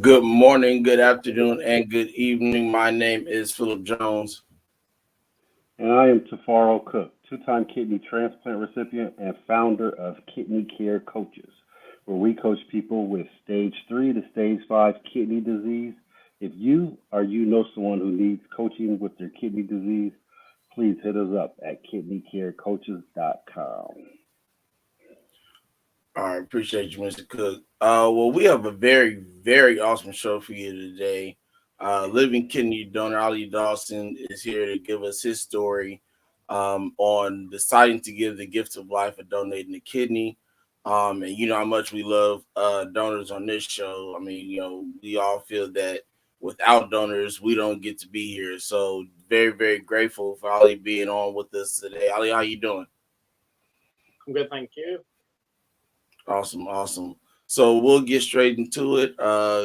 Good morning, good afternoon, and good evening. My name is Philip Jones. And I am Tafaro Cook, two-time kidney transplant recipient and founder of Kidney Care Coaches, where we coach people with stage 3 to stage 5 kidney disease. If you or you know someone who needs coaching with their kidney disease, please hit us up at kidneycarecoaches.com. All right, appreciate you, Mr. Cook. Well, we have a very awesome show for you today. Living kidney donor Ali Dawson is here to give us his story on deciding to give the gift of life of donating a kidney. And you know how much we love donors on this show. I mean, we all feel that without donors, we don't get to be here. So very grateful for Ali being on with us today. Ali, how you doing? I'm good, thank you. Awesome. So we'll get straight into it.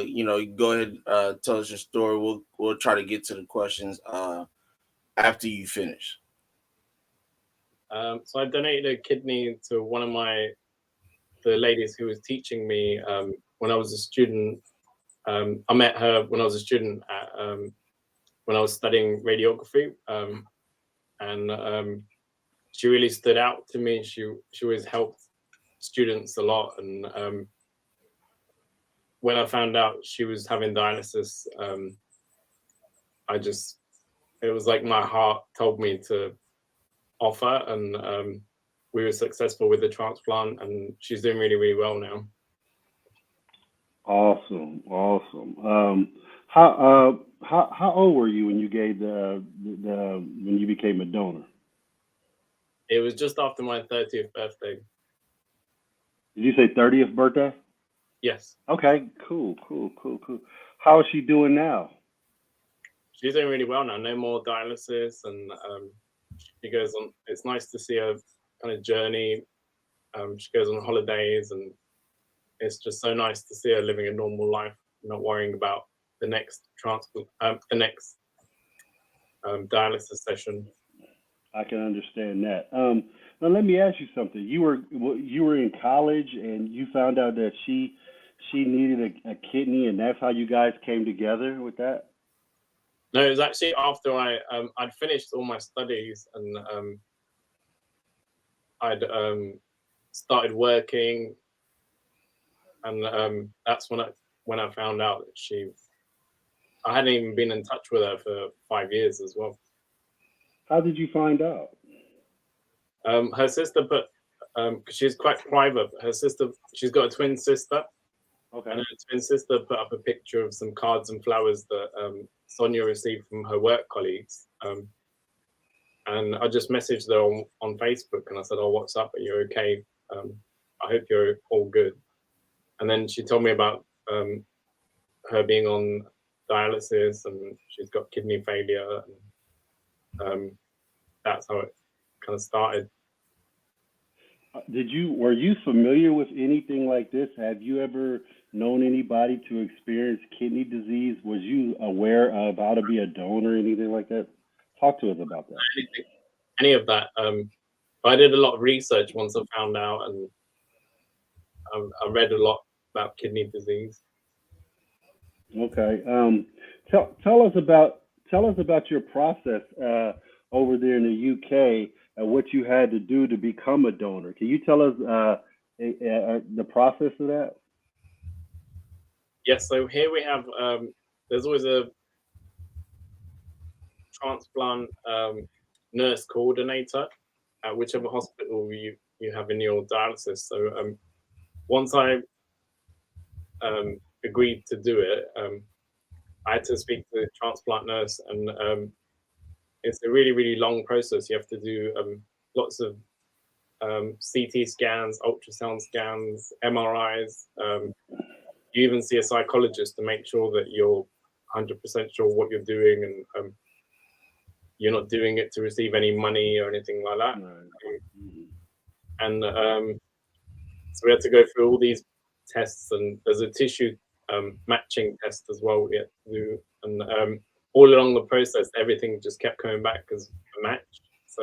You go ahead, tell us your story. We'll try to get to the questions after you finish. So I donated a kidney to one of the ladies who was teaching me when I was a student. I met her when I was a student when I was studying radiography, and she really stood out to me. She always helped students a lot, and when I found out she was having dialysis, it was like my heart told me to offer, and we were successful with the transplant, and she's doing really well now. Awesome. How old were you when you gave the when you became a donor? It was just after my 30th birthday. Did you say 30th birthday? Yes. Okay, cool. How is she doing now? She's doing really well now. No more dialysis, and she goes on. It's nice to see her kind of journey. She goes on holidays, and it's just so nice to see her living a normal life, not worrying about the next transplant, the next dialysis session. I can understand that. Now let me ask you something. You were in college and you found out that she needed a kidney, and that's how you guys came together with that. No, it was actually after I'd finished all my studies, and I'd started working, and that's when I found out that I hadn't even been in touch with her for 5 years as well. How did you find out? Her sister put, because she's quite private. She's got a twin sister, Okay. and her twin sister put up a picture of some cards and flowers that Sonia received from her work colleagues. And I just messaged her on Facebook, and I said, "Oh, what's up? Are you okay? I hope you're all good." And then she told me about her being on dialysis, and she's got kidney failure, and that's how it kind of started. Were you familiar with anything like this? Have you ever known anybody to experience kidney disease? Was you aware of how to be a donor, anything like that? Talk to us about that. Any of that. I did a lot of research once I found out, and I read a lot about kidney disease. Okay. Tell us about your process over there in the UK and what you had to do to become a donor. Can you tell us the process of that? Yes. So here we have. There's always a transplant nurse coordinator at whichever hospital you have in your dialysis. So once I agreed to do it, I had to speak to the transplant nurse, and it's a really long process. You have to do lots of CT scans, ultrasound scans, MRIs. You even see a psychologist to make sure that you're 100% sure what you're doing, and you're not doing it to receive any money or anything like that. Right. And so we had to go through all these tests, and there's a tissue matching test as well we had to do. And all along the process, everything just kept coming back as a match. So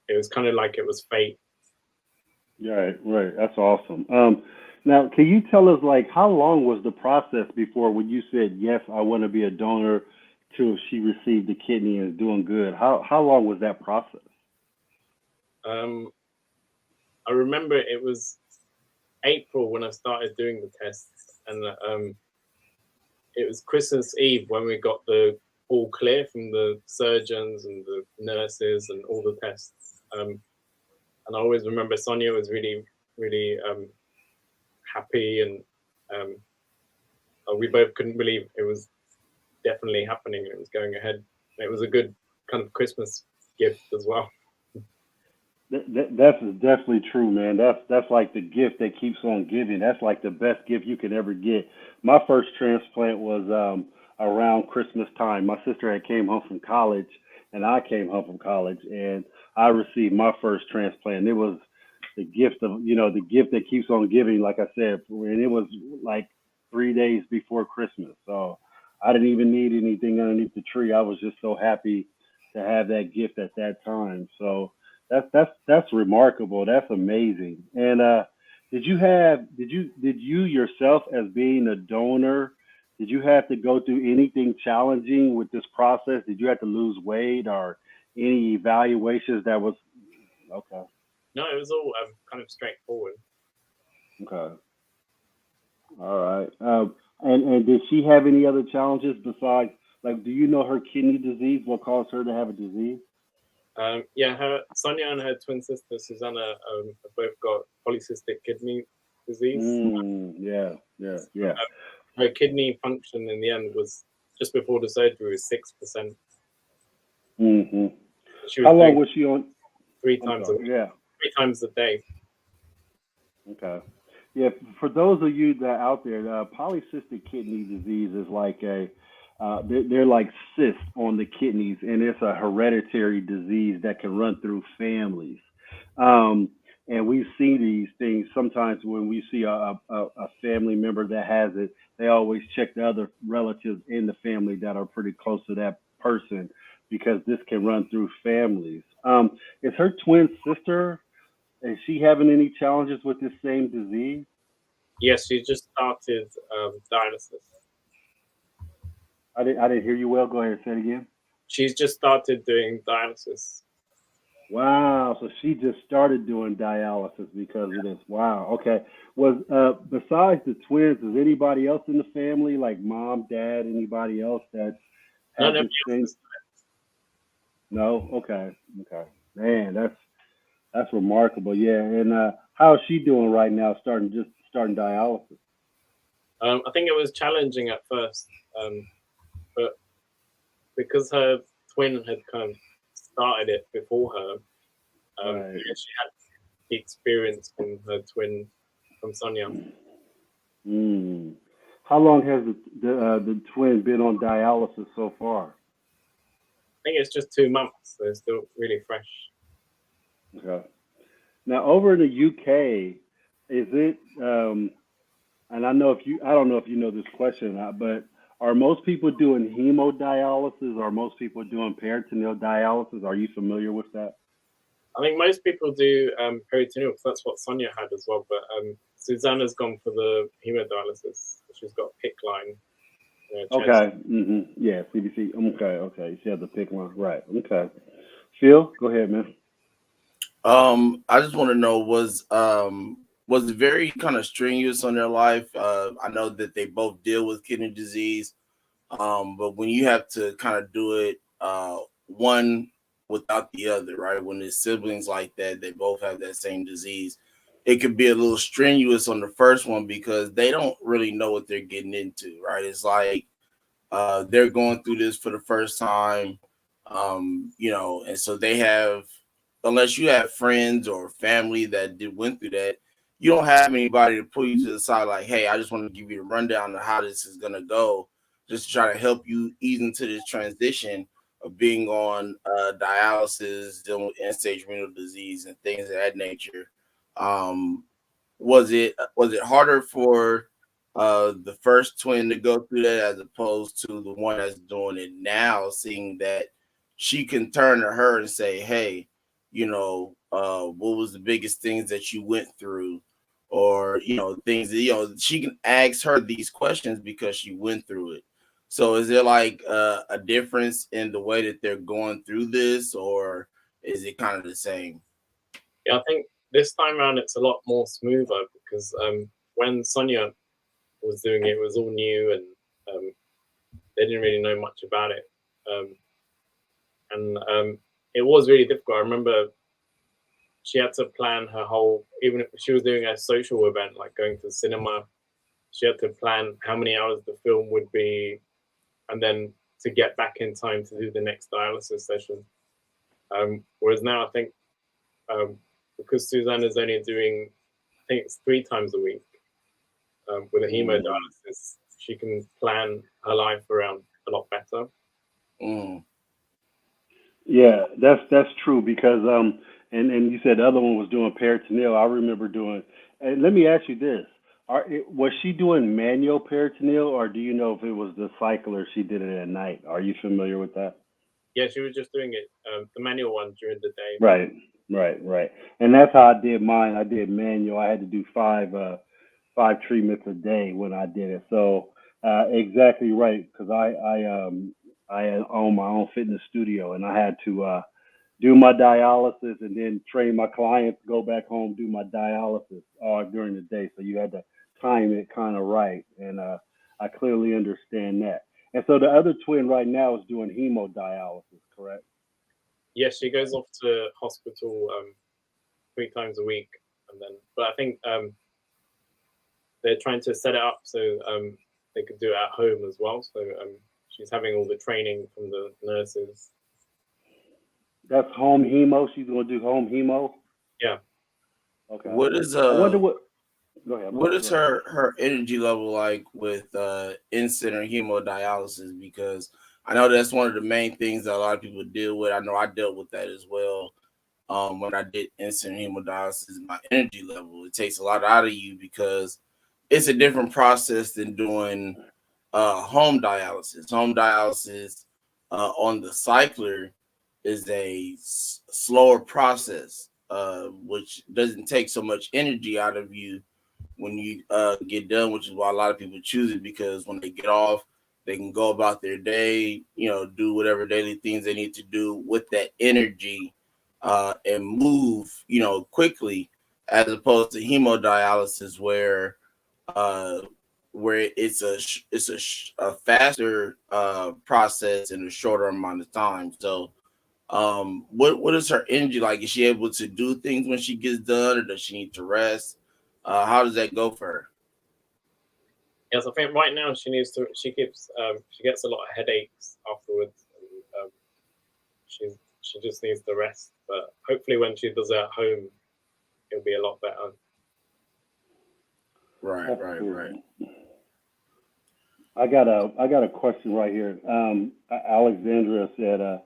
it was kind of like it was fate. Right. That's awesome. Now, can you tell us, like, how long was the process before when you said yes, I want to be a donor, till she received the kidney and is doing good? How long was that process? Um, I remember it was April when I started doing the tests, and it was Christmas Eve when we got the all clear from the surgeons and the nurses and all the tests. And I always remember Sonia was really, really happy, and um, we both couldn't believe it was definitely happening and it was going ahead. It was a good kind of Christmas gift as well. That's definitely true, man. That's like the gift that keeps on giving. That's like the best gift you could ever get. My first transplant was around Christmas time. My sister had came home from college, and I came home from college, and I received my first transplant. It was the gift of the gift that keeps on giving. Like I said, and it was like 3 days before Christmas, so I didn't even need anything underneath the tree. I was just so happy to have that gift at that time. So that's remarkable. That's amazing. And did you yourself as being a donor, did you have to go through anything challenging with this process? Did you have to lose weight or any evaluations that was okay? No, it was all kind of straightforward. Okay. All right. And did she have any other challenges besides, like, do you know her kidney disease? What caused her to have a disease? Yeah, her Sonia and her twin sister Susanna have both got polycystic kidney disease. Yeah, yeah, yeah. Her kidney function in the end was just before the surgery was 6%. hmm She was How long doing was she on? three I'm times a sorry. week, Yeah. 3 times a day. Okay. Yeah. For those of you that out there, polycystic kidney disease is like they're like cysts on the kidneys, and it's a hereditary disease that can run through families. Um, and we see these things sometimes when we see a family member that has it. They always check the other relatives in the family that are pretty close to that person because this can run through families. Is her twin sister? Is she having any challenges with this same disease? Yes, she just started dialysis. I didn't hear you well. Go ahead, say it again. She's just started doing dialysis. Wow, so she just started doing dialysis because of this. Wow. Okay. Was besides the twins, is anybody else in the family, like mom, dad, anybody else that No, had nobody this else thing? is. No. Okay. Okay. Man, that's remarkable. Yeah. And how is she doing right now? Starting dialysis. I think it was challenging at first, but because her twin had kind of started it before her, Right. she had the experience from her twin from Sonia. I Mm. How long has the twin been on dialysis so far? think it's just 2 months. So it's still really fresh. Okay. Now over in the UK, is it? And I don't know if you know this question or not, but are most people doing hemodialysis? Or are most people doing peritoneal dialysis? Are you familiar with that? I think most people do peritoneal because that's what Sonia had as well. But Susanna's gone for the hemodialysis. She's got PIC line in her chest. Okay. Yeah. CDC. Okay. Okay. She had the pick one. Right. Okay. Phil, go ahead, man. I just want to know was it very kind of strenuous on their life? I know that they both deal with kidney disease. But when you have to kind of do it one without the other, right? When it's siblings like that, they both have that same disease. It could be a little strenuous on the first one because they don't really know what they're getting into, right? It's like they're going through this for the first time, and so they have, unless you have friends or family that went through that, you don't have anybody to pull you to the side like, hey, I just want to give you a rundown of how this is gonna go, just to try to help you ease into this transition of being on dialysis, dealing with end-stage renal disease and things of that nature. Um, was it harder for the first twin to go through that as opposed to the one that's doing it now, seeing that she can turn to her and say, hey, what was the biggest things that you went through? or things that she can ask her these questions because she went through it. So is there like a difference in the way that they're going through this, or is it kind of the same? Yeah, I think this time around it's a lot more smoother because when Sonia was doing it, it was all new and they didn't really know much about it. And it was really difficult. I remember she had to plan her whole, even if she was doing a social event like going to the cinema, she had to plan how many hours the film would be, and then to get back in time to do the next dialysis session. Whereas now I think because Suzanne is only doing, I think it's 3 times a week with a hemodialysis, she can plan her life around a lot better. Mm. Yeah, that's true because and you said the other one was doing peritoneal. I remember doing. And let me ask you this: was she doing manual peritoneal, or do you know if it was the cycler she did it at night? Are you familiar with that? Yeah, she was just doing it, the manual one during the day. Right, right. And that's how I did mine. I did manual. I had to do five treatments a day when I did it. So exactly right, because I own my own fitness studio, and I had to do my dialysis and then train my clients, go back home, do my dialysis during the day. So you had to time it kind of right, and I clearly understand that. And so the other twin right now is doing hemodialysis, correct? Yes, she goes off to hospital 3 times a week, and then. But I think they're trying to set it up so they could do it at home as well. So she's having all the training from the nurses. That's home hemo. She's gonna do home hemo. Yeah. Okay. What is I wonder what. Go ahead. I'm what sorry. is Go ahead. her energy level like with in-center hemodialysis? Because I know that's one of the main things that a lot of people deal with. I know I dealt with that as well. When I did in-center hemodialysis, my energy level, it takes a lot out of you because it's a different process than doing home dialysis. Home dialysis on the cycler is a slower process, which doesn't take so much energy out of you when you get done, which is why a lot of people choose it, because when they get off, they can go about their day, do whatever daily things they need to do with that energy and move, quickly, as opposed to hemodialysis uh, where it's a faster process in a shorter amount of time. So what is her energy like? Is she able to do things when she gets done, or does she need to rest? How does that go for her? Yes, I think right now she needs to. She gets a lot of headaches afterwards. And, she just needs to rest. But hopefully, when she does it at home, it'll be a lot better. Right, right, right. I got a question right here. Alexandria said,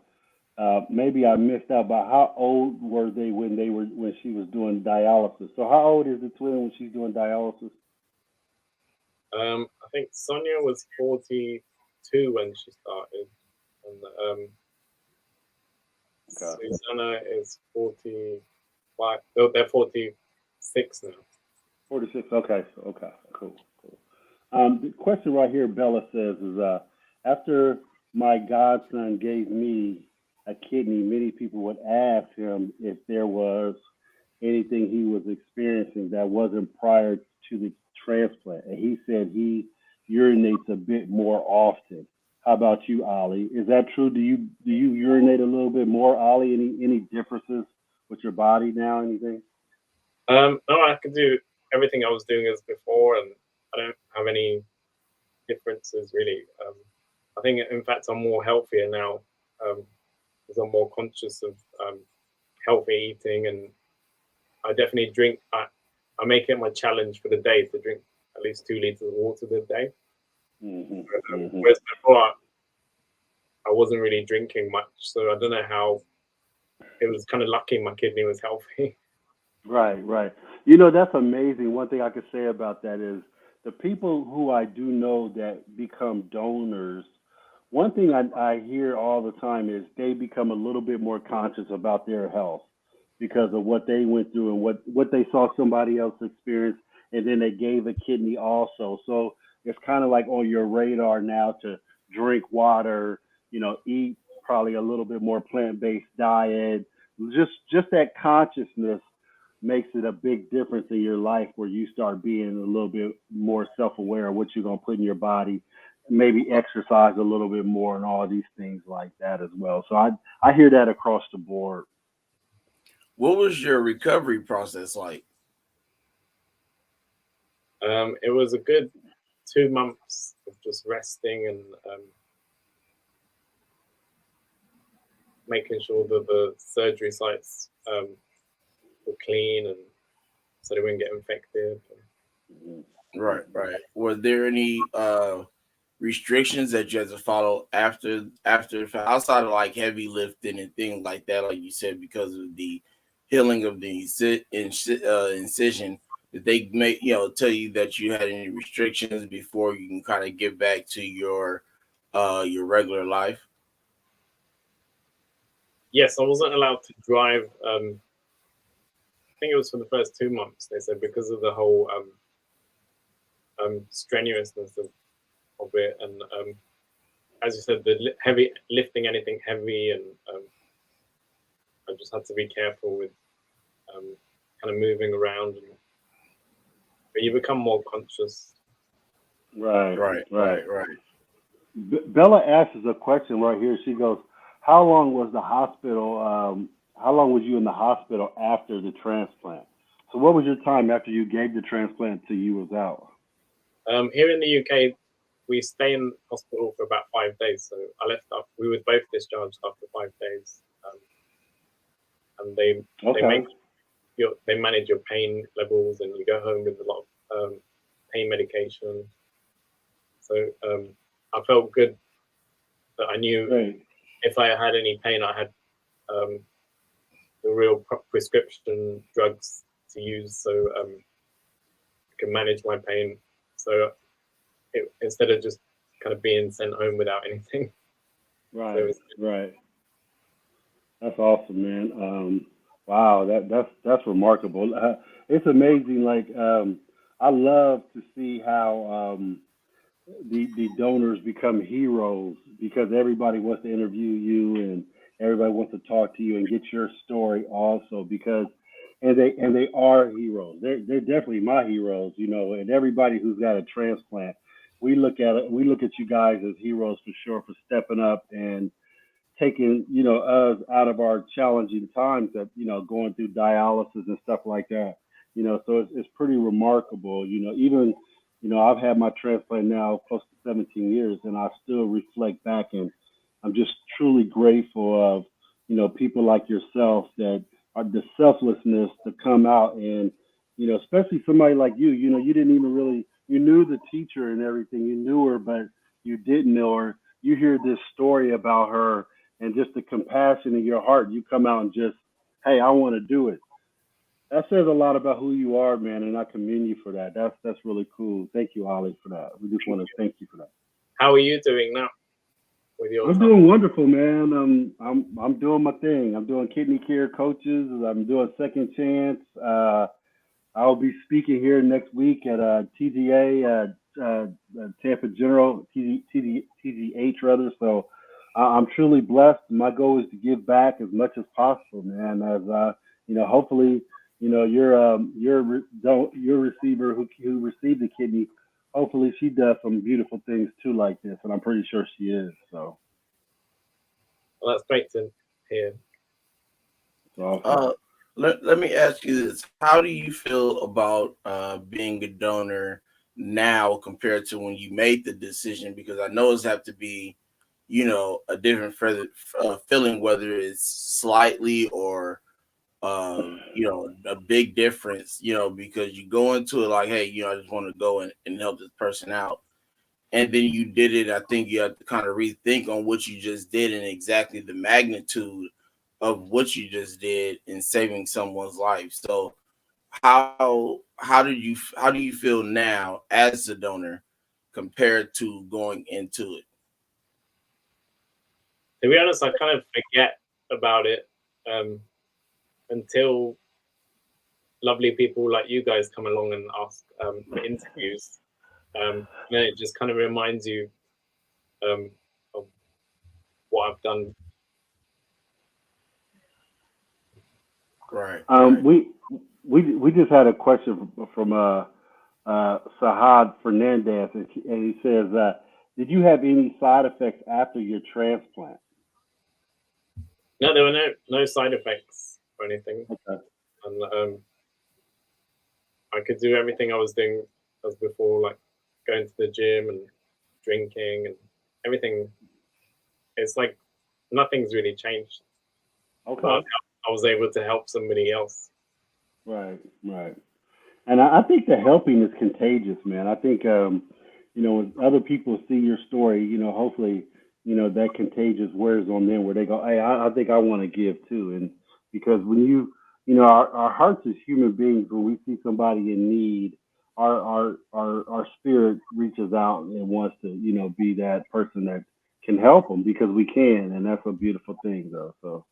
maybe I missed out, but how old were they when she was doing dialysis? So how old is the twin when she's doing dialysis? I think Sonia was 42 when she started, and Okay. Susanna is 45. No, they're 46 now. 46. Okay. Okay. Cool. The question right here, Bella says, is after my godson gave me a kidney, many people would ask him if there was anything he was experiencing that wasn't prior to the transplant. And he said he urinates a bit more often. How about you, Ali? Is that true? Do you urinate a little bit more, Ali? Any differences with your body now? Anything? No, I can do everything I was doing as before, and I don't have any differences really. I think, in fact, I'm more healthier now because I'm more conscious of healthy eating, and I definitely drink. I make it my challenge for the day to drink at least 2 liters of water a day. Mm-hmm. Whereas before, I wasn't really drinking much, so I don't know how. It was kind of lucky my kidney was healthy. Right. That's amazing. One thing I could say about that is the people who I do know that become donors, one thing I hear all the time is they become a little bit more conscious about their health because of what they went through and what they saw somebody else experience. and then they gave a kidney also. So it's kind of like on your radar now to drink water, eat probably a little bit more plant-based diet. Just that consciousness makes it a big difference in your life where you start being a little bit more self-aware of what you're going to put in your body, maybe exercise a little bit more and all these things like that as well. So I hear that across the board. What was your recovery process like? It was a good 2 months of just resting and making sure that the surgery sites were clean and so they wouldn't get infected. Right, right. Were there any restrictions that you had to follow after outside of like heavy lifting and things like that, like you said, because of the healing of the incision? Did they make tell you that you had any restrictions before you can kind of get back to your regular life? Yes, I wasn't allowed to drive. I think it was for the first 2 months. They said because of the whole strenuousness of it, and as you said, the heavy lifting anything heavy, and I just had to be careful with kind of moving around, but you become more conscious. Right. Right. Bella asks a question right here. She goes, "How long was the hospital? How long was you in the hospital after the transplant? So, what was your time after you gave the transplant till you was out?" Here in the UK, we stay in hospital for about 5 days. So I left up. We were both discharged after 5 days, and they manage your pain levels, and you go home with a lot of pain medication. So I felt good that I knew if I had any pain, I had the real prescription drugs to use, so I can manage my pain. So instead of just kind of being sent home without anything. Right. That's awesome, man. Wow, that's remarkable. It's amazing. Like, I love to see how the donors become heroes because everybody wants to interview you and everybody wants to talk to you and get your story also because and they are heroes. They're definitely my heroes, and everybody who's got a transplant, we look at you guys as heroes for sure for stepping up and taking us out of our challenging times that going through dialysis and stuff like that. So it's pretty remarkable. Even I've had my transplant now close to 17 years, and I still reflect back, and I'm just truly grateful of people like yourself that are the selflessness to come out and especially somebody like you. You didn't even really you knew the teacher and everything, you knew her, but you didn't know her. You hear this story about her and just the compassion in your heart. You come out and just, hey, I want to do it. That says a lot about who you are, man, and I commend you for that. That's really cool. Thank you, Ali, for that. We just want to thank you for that. How are you doing now with your? I'm doing wonderful, man. I'm doing my thing. I'm doing kidney care coaches. I'm doing second chance. I'll be speaking here next week at TGA, Tampa General, TGH rather. So I'm truly blessed. My goal is to give back as much as possible, man. As hopefully, your receiver who received the kidney, hopefully she does some beautiful things too like this, and I'm pretty sure she is. So. Well, that's great to hear. Awesome. Let me ask you this: how do you feel about being a donor now compared to when you made the decision? Because I know it's have to be, a different feeling, whether it's slightly or a big difference, because you go into it like, hey, I just want to go and help this person out. And then you did it. I think you have to kind of rethink on what you just did and exactly the magnitude of what you just did in saving someone's life. So how do you feel now as a donor compared to going into it? To be honest, I kind of forget about it until lovely people like you guys come along and ask for interviews, and then it just kind of reminds you of what I've done. Right. We just had a question from Sahad Fernandez, and he says, "Did you have any side effects after your transplant?" No, there were no side effects or anything, Okay. and I could do everything I was doing as before, like going to the gym and drinking and everything. It's like nothing's really changed. Okay. But I was able to help somebody else. Right. And I think the helping is contagious, man. I think when other people see your story, hopefully, that contagious wears on them where they go, hey, I think I want to give too. And because when our hearts as human beings, when we see somebody in need, our spirit reaches out and wants to, be that person that can help them because we can. And that's a beautiful thing though. So.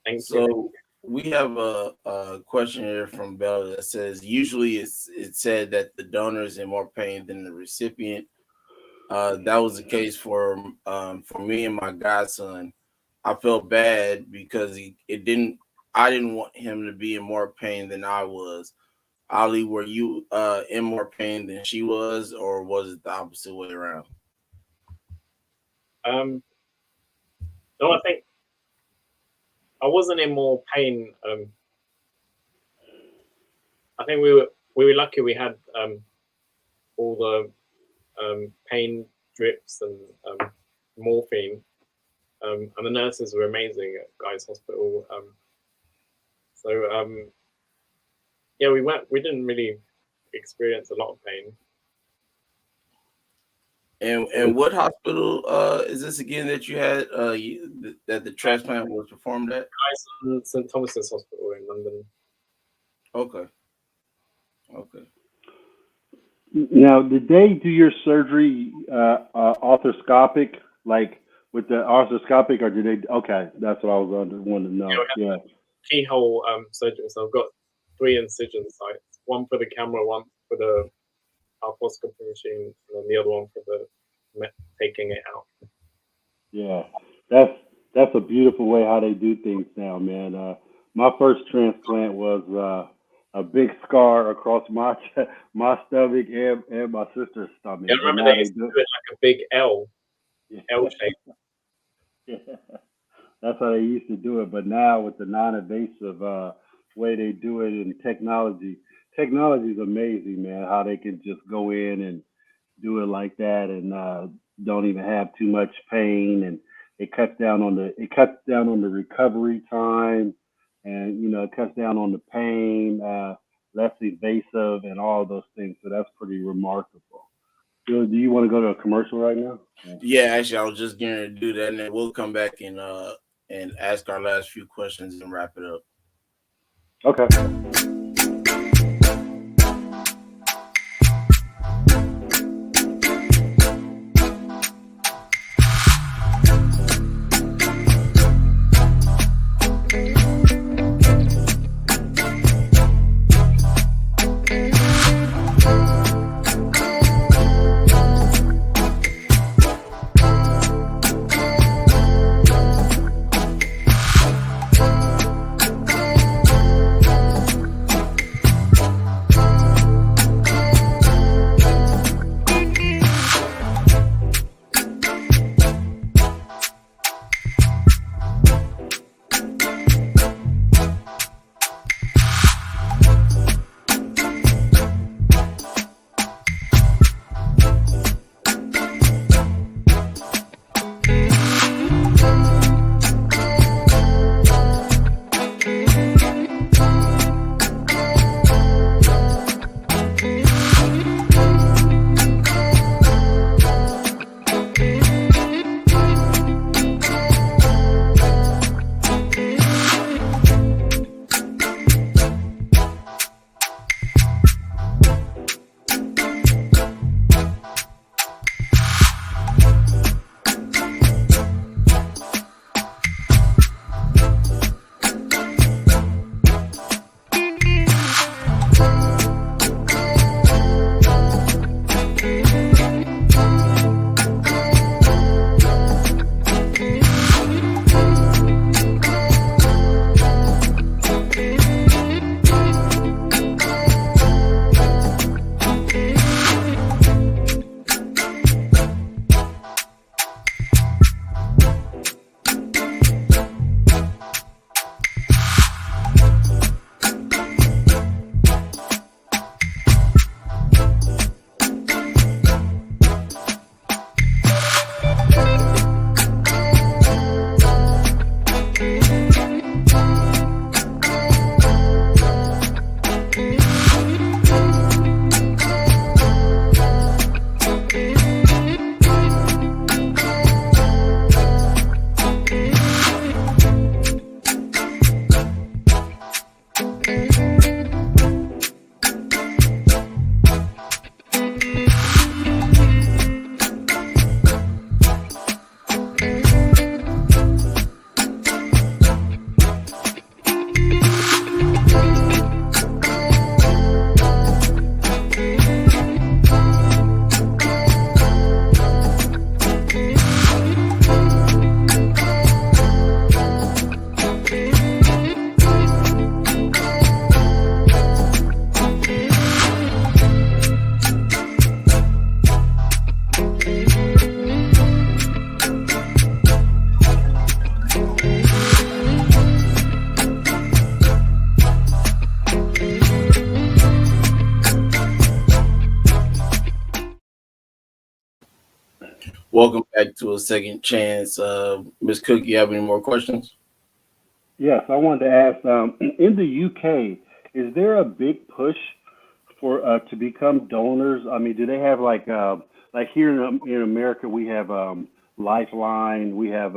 Thank you. So we have a question here from Bella that says, usually it's said that the donor is in more pain than the recipient. That was the case for me and my godson. I felt bad because I didn't want him to be in more pain than I was. Ali, were you in more pain than she was, or was it the opposite way around? No, I think I wasn't in more pain. I think we were lucky. We had all the pain drips and morphine, and the nurses were amazing at Guy's Hospital. Yeah, we didn't really experience a lot of pain. And what hospital is this again that you had that the transplant was performed at? Guy's St. Thomas's Hospital in London. Okay. Now, did they do your surgery arthroscopic, like with the arthroscopic, or did they? Okay, that's what I was wanting to know. Yeah. Keyhole surgery. So I've got 3 incision sites: one for the camera, one for the arthroscopy machine, and then the other one for the taking it out. Yeah, that's a beautiful way how they do things now, man. My first transplant was a big scar across my stomach and my sister's stomach. Yeah, I remember they used to do it like a big L shape. Yeah, that's how they used to do it. But now with the non-invasive way they do it in technology is amazing, man. How they can just go in and do it like that and don't even have too much pain, and it cuts down on the recovery time, and it cuts down on the pain, less invasive, and all of those things. So that's pretty remarkable. Do you want to go to a commercial right now? Yeah, actually, I was just going to do that, and then we'll come back and ask our last few questions and wrap it up. Okay. Welcome back to a second chance. Ms. Cook, you have any more questions? Yes, I wanted to ask. In the UK, is there a big push for to become donors? I mean, do they have like here in America we have Lifeline, we have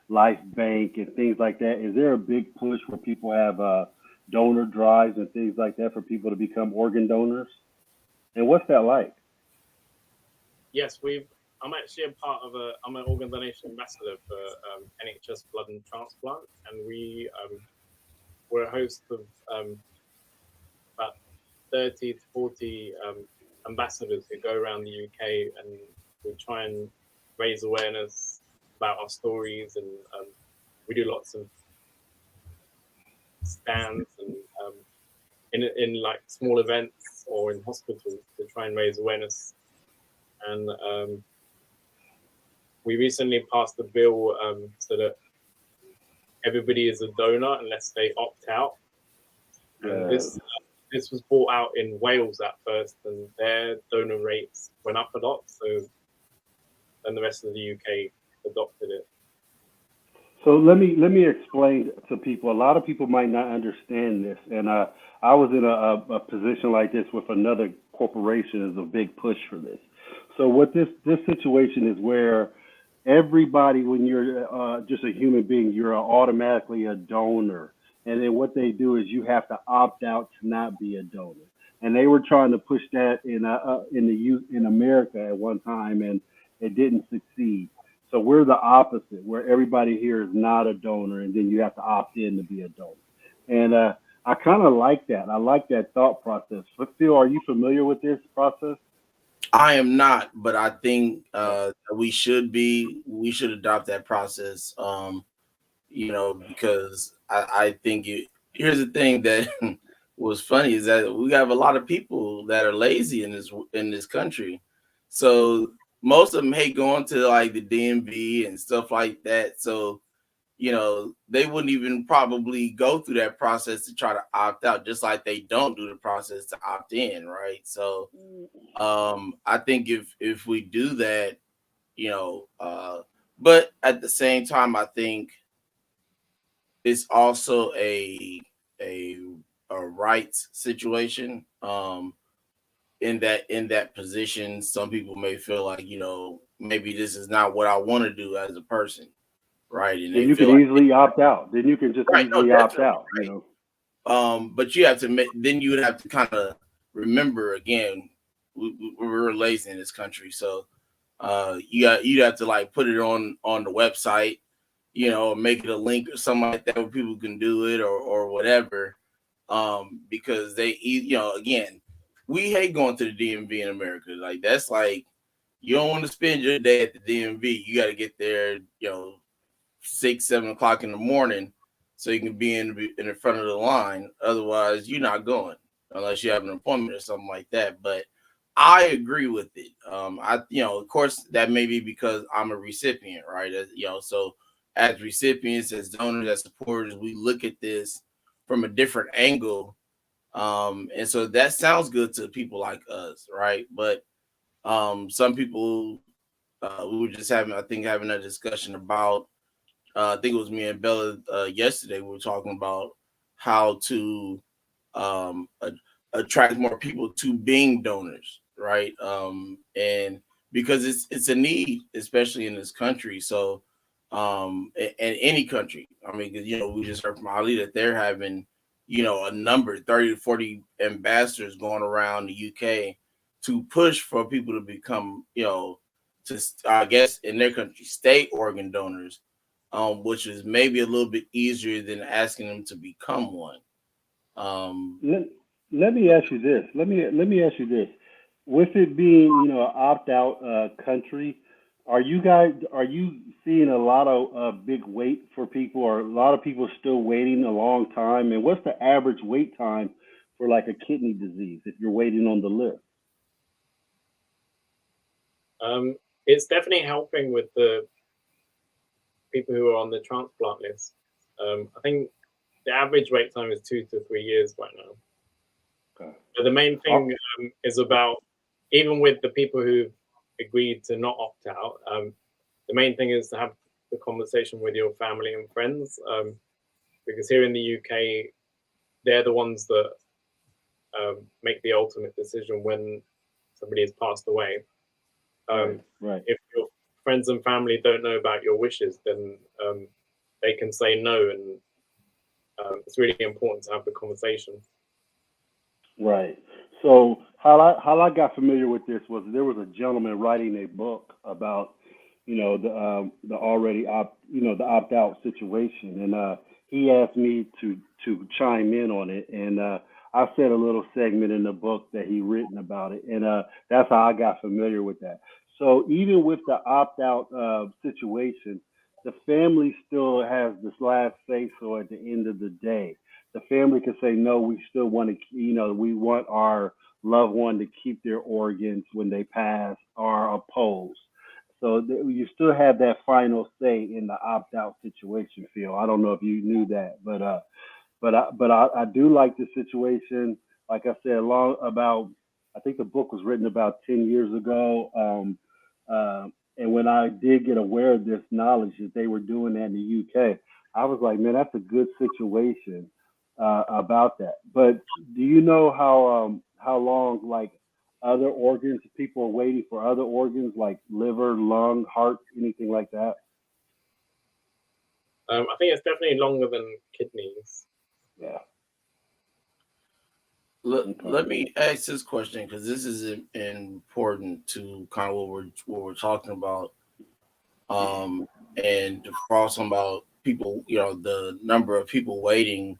Life Bank and things like that. Is there a big push where people have donor drives and things like that for people to become organ donors? And what's that like? Yes, I'm actually a part of a. I'm an organ donation ambassador for NHS Blood and Transplant, and we're a host of about 30 to 40 ambassadors who go around the UK, and we try and raise awareness about our stories, and we do lots of stands and in like small events or in hospitals to try and raise awareness. And we recently passed a bill so that everybody is a donor unless they opt out. And this was brought out in Wales at first, and their donor rates went up a lot. So then the rest of the UK adopted it. So let me explain to people. A lot of people might not understand this, and I was in a position like this with another corporation. Is a big push for this. So what this situation is where everybody, when you're just a human being, you're automatically a donor, and then what they do is you have to opt out to not be a donor. And they were trying to push that in America at one time, and it didn't succeed. So we're the opposite, where everybody here is not a donor, and then you have to opt in to be a donor. And I kind of like that. I like that thought process. But Phil, are you familiar with this process? I am not, but I think Okay. we should be. We should adopt that process. Because I think here's the thing that was funny is that we have a lot of people that are lazy in this country. So most of them hate going to like the DMV and stuff like that. So they wouldn't even probably go through that process to try to opt out, just like they don't do the process to opt in, right? So I think if we do that, you know, uh, but at the same time, I think it's also a a rights situation. In that position, some people may feel like maybe this is not what I want to do as a person, right? And Then they you can feel like easily opt out. Then you can just right, no, easily opt definitely out. You know. But you have to then you would have to kind of remember again, we're lazy in this country, so you'd have to like put it on the website, make it a link or something like that where people can do it or whatever. Because again, we hate going to the DMV in America. Like that's like you don't want to spend your day at the DMV. You got to get there, 6, 7 o'clock in the morning, so you can be in the front of the line. Otherwise, you're not going unless you have an appointment or something like that. But I agree with it. Of course, that may be because I'm a recipient, right? So as recipients, as donors, as supporters, we look at this from a different angle. And so that sounds good to people like us, right? But some people, we were just having a discussion about I think it was me and Bella yesterday. We were talking about how to a- attract more people to being donors, right? And because it's a need, especially in this country. So, and any country. I mean, 'cause, we just heard from Ali that they're having, a number 30 to 40 ambassadors going around the UK to push for people to become, I guess in their country, state organ donors, which is maybe a little bit easier than asking them to become one. Um, Let, let me ask you this. Let me ask you this. With it being, an opt-out country, are you seeing a lot of big wait for people, or a lot of people still waiting a long time? And what's the average wait time for like a kidney disease if you're waiting on the list? It's definitely helping with the people who are on the transplant list. I think the average wait time is 2 to 3 years right now. Okay. But the main Oh, thing is about even with the people who agreed to not opt out, the main thing is to have the conversation with your family and friends, because here in the UK, they're the ones that make the ultimate decision when somebody has passed away. Right. If your friends and family don't know about your wishes, then they can say no, and it's really important to have the conversation. Right. So how I got familiar with this was there was a gentleman writing a book about, the already the opt out situation, and he asked me to chime in on it, and I said a little segment in the book that he written about it, and that's how I got familiar with that. So even with the opt out situation, the family still has this last say so at the end of the day. The family can say no, we still want to, we want our loved one to keep their organs when they pass, or oppose. So you still have that final say in the opt out situation, Phil. I don't know if you knew that, but I do like the situation. Like I said, long about, I think the book was written about 10 years ago. And when I did get aware of this knowledge that they were doing that in the UK, I was like, man, that's a good situation about that. But do you know how long, like, other organs, people are waiting for other organs like liver, lung, heart, anything like that? I think it's definitely longer than kidneys. Yeah. Let Okay. me ask this question because this is important to kind of what we're talking about, um, and to cross about people, the number of people waiting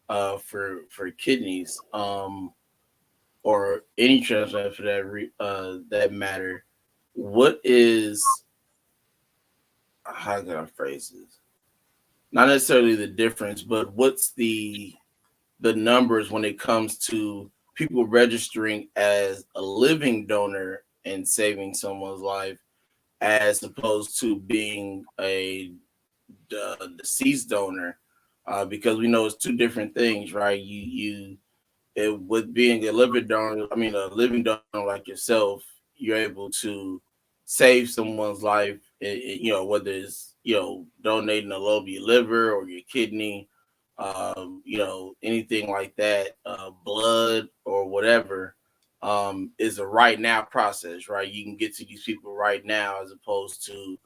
for kidneys, or any transplant for that matter. What is, how can I phrase this? Not necessarily the difference, but what's the numbers when it comes to people registering as a living donor and saving someone's life, as opposed to being a deceased donor, because we know it's two different things, right? With being a living donor, I mean a living donor like yourself, you're able to save someone's life. Whether it's donating a lobe of your liver or your kidney, anything like that, blood or whatever, is a right now process, right? You can get to these people right now as opposed to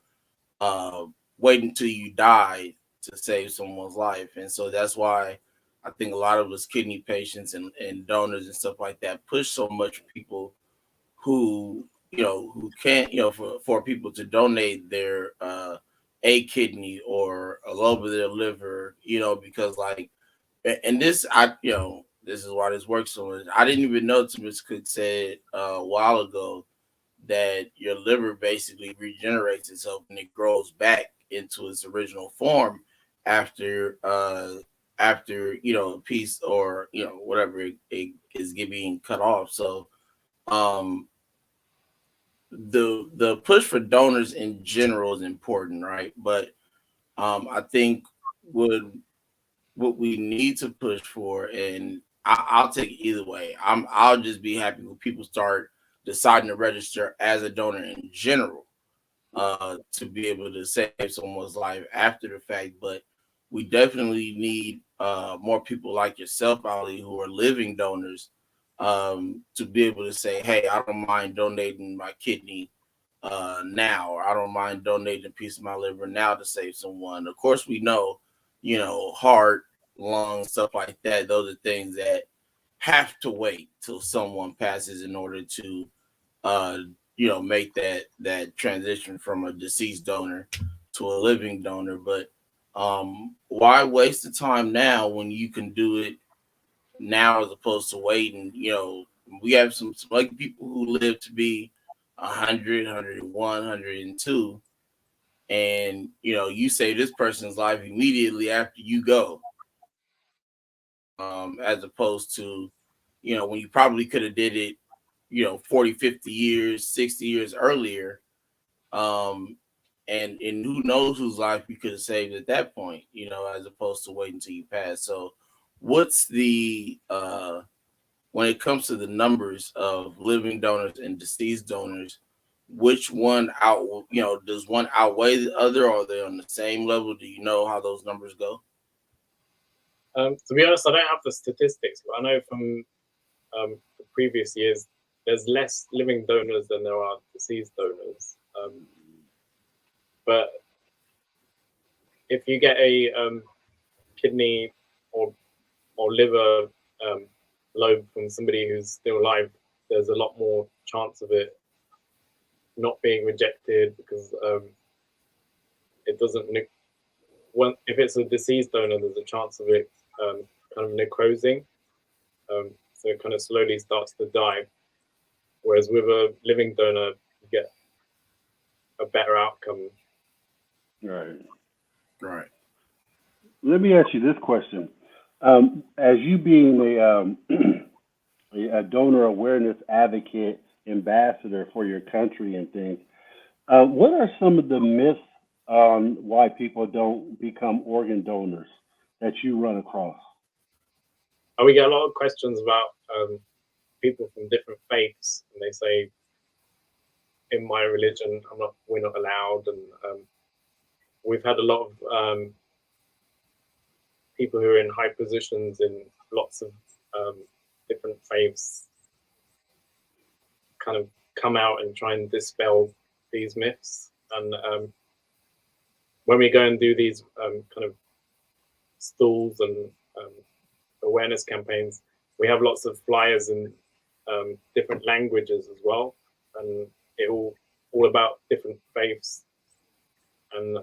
uh, wait until you die to save someone's life. And so that's why I think a lot of us kidney patients and donors and stuff like that push so much for people who can't, for people to donate their a kidney or a lobe of their liver, because like, and this, this is why this works so much. I didn't even know, to Ms. Cook said a while ago, that your liver basically regenerates itself and it grows back into its original form after a piece, or whatever it is being cut off. So um the push for donors in general is important, right? But I think what what we need to push for, and I'll take it either way. I'll just be happy when people start deciding to register as a donor in general, to be able to save someone's life after the fact. But we definitely need more people like yourself, Ali, who are living donors, to be able to say, hey, I don't mind donating my kidney now, or I don't mind donating a piece of my liver now to save someone. Of course, we know, heart, lungs, stuff like that. Those are things that have to wait till someone passes in order to uh, make that transition from a deceased donor to a living donor. But why waste the time now when you can do it now as opposed to waiting? We have some like people who live to be 100, 101, 102, and you save this person's life immediately after you go, as opposed to when you probably could have did it 40, 50 years, 60 years earlier, um and who knows whose life you could have saved at that point, as opposed to waiting until you pass. So what's the when it comes to the numbers of living donors and deceased donors, which one does one outweigh the other, or are they on the same level? Do you know how those numbers go? To be honest, I don't have the statistics, but I know from the previous years, there's less living donors than there are deceased donors. But if you get a kidney or liver lobe from somebody who's still alive, there's a lot more chance of it not being rejected because it doesn't. If it's a deceased donor, there's a chance of it kind of necrosing, so it kind of slowly starts to die. Whereas with a living donor, you get a better outcome. Right. Right. Let me ask you this question: as you being a donor awareness advocate, ambassador for your country and things, what are some of the myths on why people don't become organ donors that you run across? We get a lot of questions about people from different faiths, and they say, "In my religion, we're not allowed." And we've had a lot of people who are in high positions in lots of different faiths kind of come out and try and dispel these myths. And when we go and do these kind of stalls and awareness campaigns, we have lots of flyers in different languages as well, and it all about different faiths. And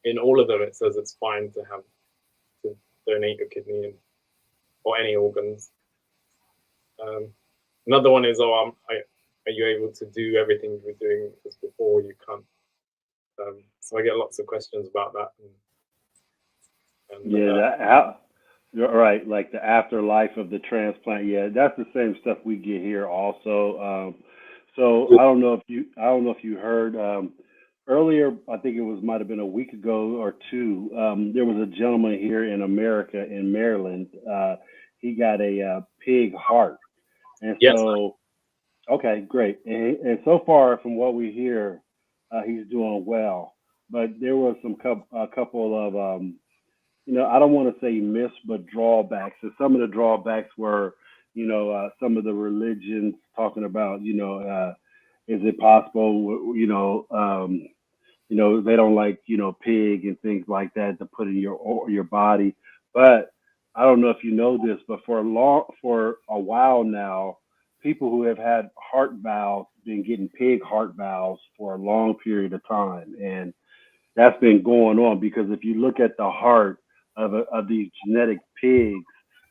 in all of them, it says it's fine to donate your kidney or any organs. Another one is, are you able to do everything you were doing as before? You can't. So I get lots of questions about that. You're right, like the afterlife of the transplant. Yeah, that's the same stuff we get here also. So I don't know if you heard earlier. I think it might have been a week ago or two. There was a gentleman here in America, in Maryland. He got a pig heart, and Yes. so okay, great. And so far, from what we hear, he's doing well. But there was a couple of I don't want to say myths, but drawbacks. And some of the drawbacks were, some of the religions talking about, is it possible, they don't like, pig and things like that to put in your body. But I don't know if you know this, but for a while now, people who have had heart valves been getting pig heart valves for a long period of time, and that's been going on because if you look at the heart of these genetic pigs,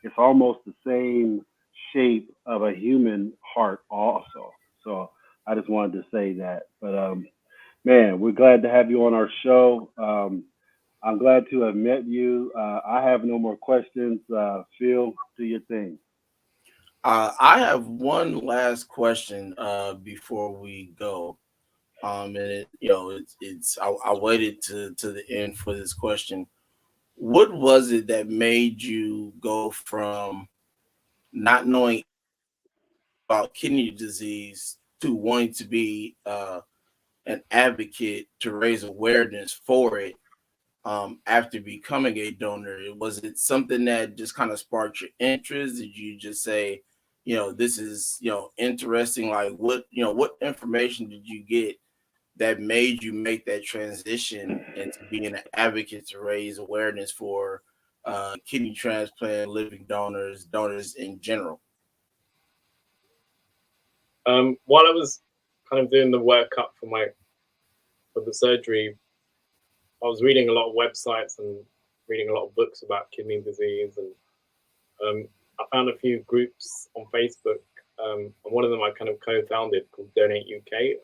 it's almost the same shape of a human heart also. So I just wanted to say that. But man, we're glad to have you on our show. I'm glad to have met you. I have no more questions. Phil, do your thing. I have one last question before we go. And I waited to the end for this question. What was it that made you go from not knowing about kidney disease to wanting to be an advocate to raise awareness for it after becoming a donor? Was it something that just kind of sparked your interest? Did you just say, this is, interesting? Like what information did you get that made you make that transition into being an advocate to raise awareness for kidney transplant, living donors in general? While I was kind of doing the workup for the surgery, I was reading a lot of websites and reading a lot of books about kidney disease, and I found a few groups on Facebook, and one of them I kind of co-founded called Donate UK,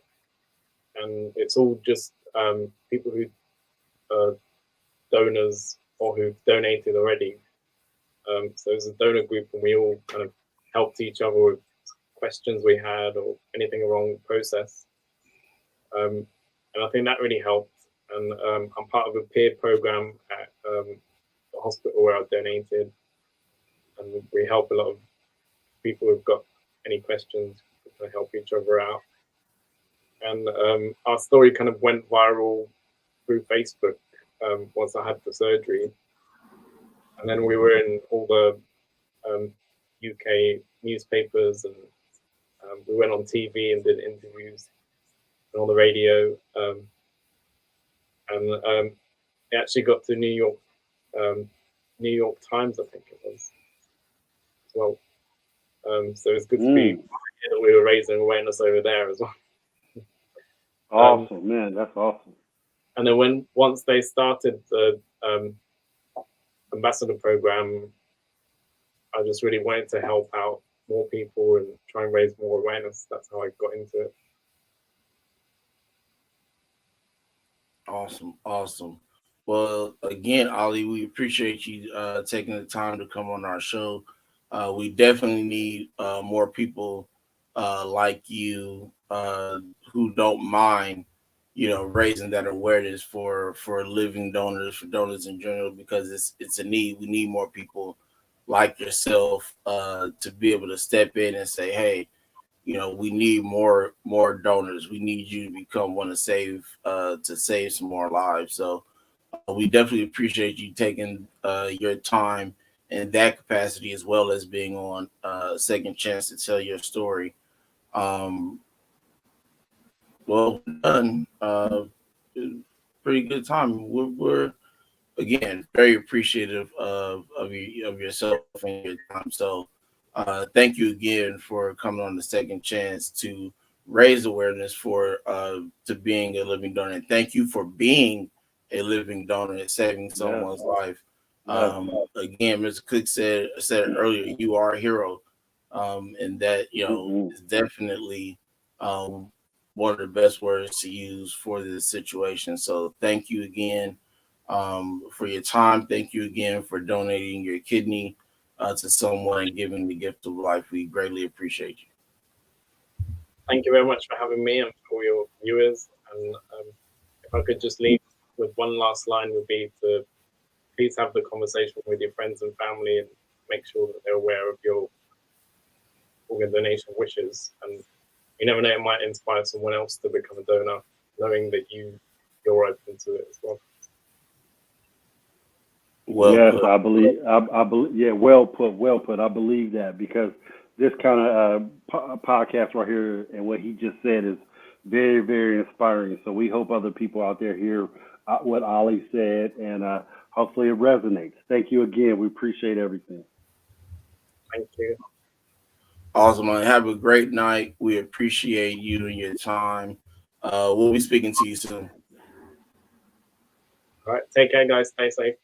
and it's all just people who are donors or who've donated already. So it's a donor group, and we all kind of helped each other with questions we had or anything wrong process. And I think that really helped. And I'm part of a peer program at the hospital where I donated, and we help a lot of people who've got any questions to help each other out. and our story kind of went viral through Facebook once I had the surgery, and then we were in all the UK newspapers, and we went on TV and did interviews and on the radio, and it actually got to New York Times, I think it was, as well. So it's good to be that we were raising awareness over there as well. Awesome, man. That's awesome. And then once they started the ambassador program, I just really wanted to help out more people and try and raise more awareness. That's how I got into it. Awesome. Well, again, Ollie, we appreciate you taking the time to come on our show. We definitely need more people like you who don't mind, raising that awareness for living donors, for donors in general, because it's a need. We need more people like yourself to be able to step in and say, hey, we need more donors. We need you to become one to save some more lives. So we definitely appreciate you taking your time in that capacity, as well as being on Second Chance to tell your story. Well done. Pretty good time. We're again very appreciative of yourself and your time. So thank you again for coming on the Second Chance to raise awareness for to being a living donor. And thank you for being a living donor and saving someone's life. Again, Mr. Cook said earlier, you are a hero, and that is definitely one of the best words to use for this situation. So thank you again for your time. Thank you again for donating your kidney to someone and giving the gift of life. We greatly appreciate you. Thank you very much for having me and for your viewers. And if I could just leave with one last line, would be to please have the conversation with your friends and family and make sure that they're aware of your organ donation wishes. And you never know, it might inspire someone else to become a donor, knowing that you're open to it as well. Yes, I believe. Yeah, well put. I believe that, because this kind of podcast right here and what he just said is very, very inspiring. So we hope other people out there hear what Ollie said, and hopefully it resonates. Thank you again. We appreciate everything. Thank you. Awesome. Have a great night. We appreciate you and your time. We'll be speaking to you soon. All right. Take care, guys. Stay safe.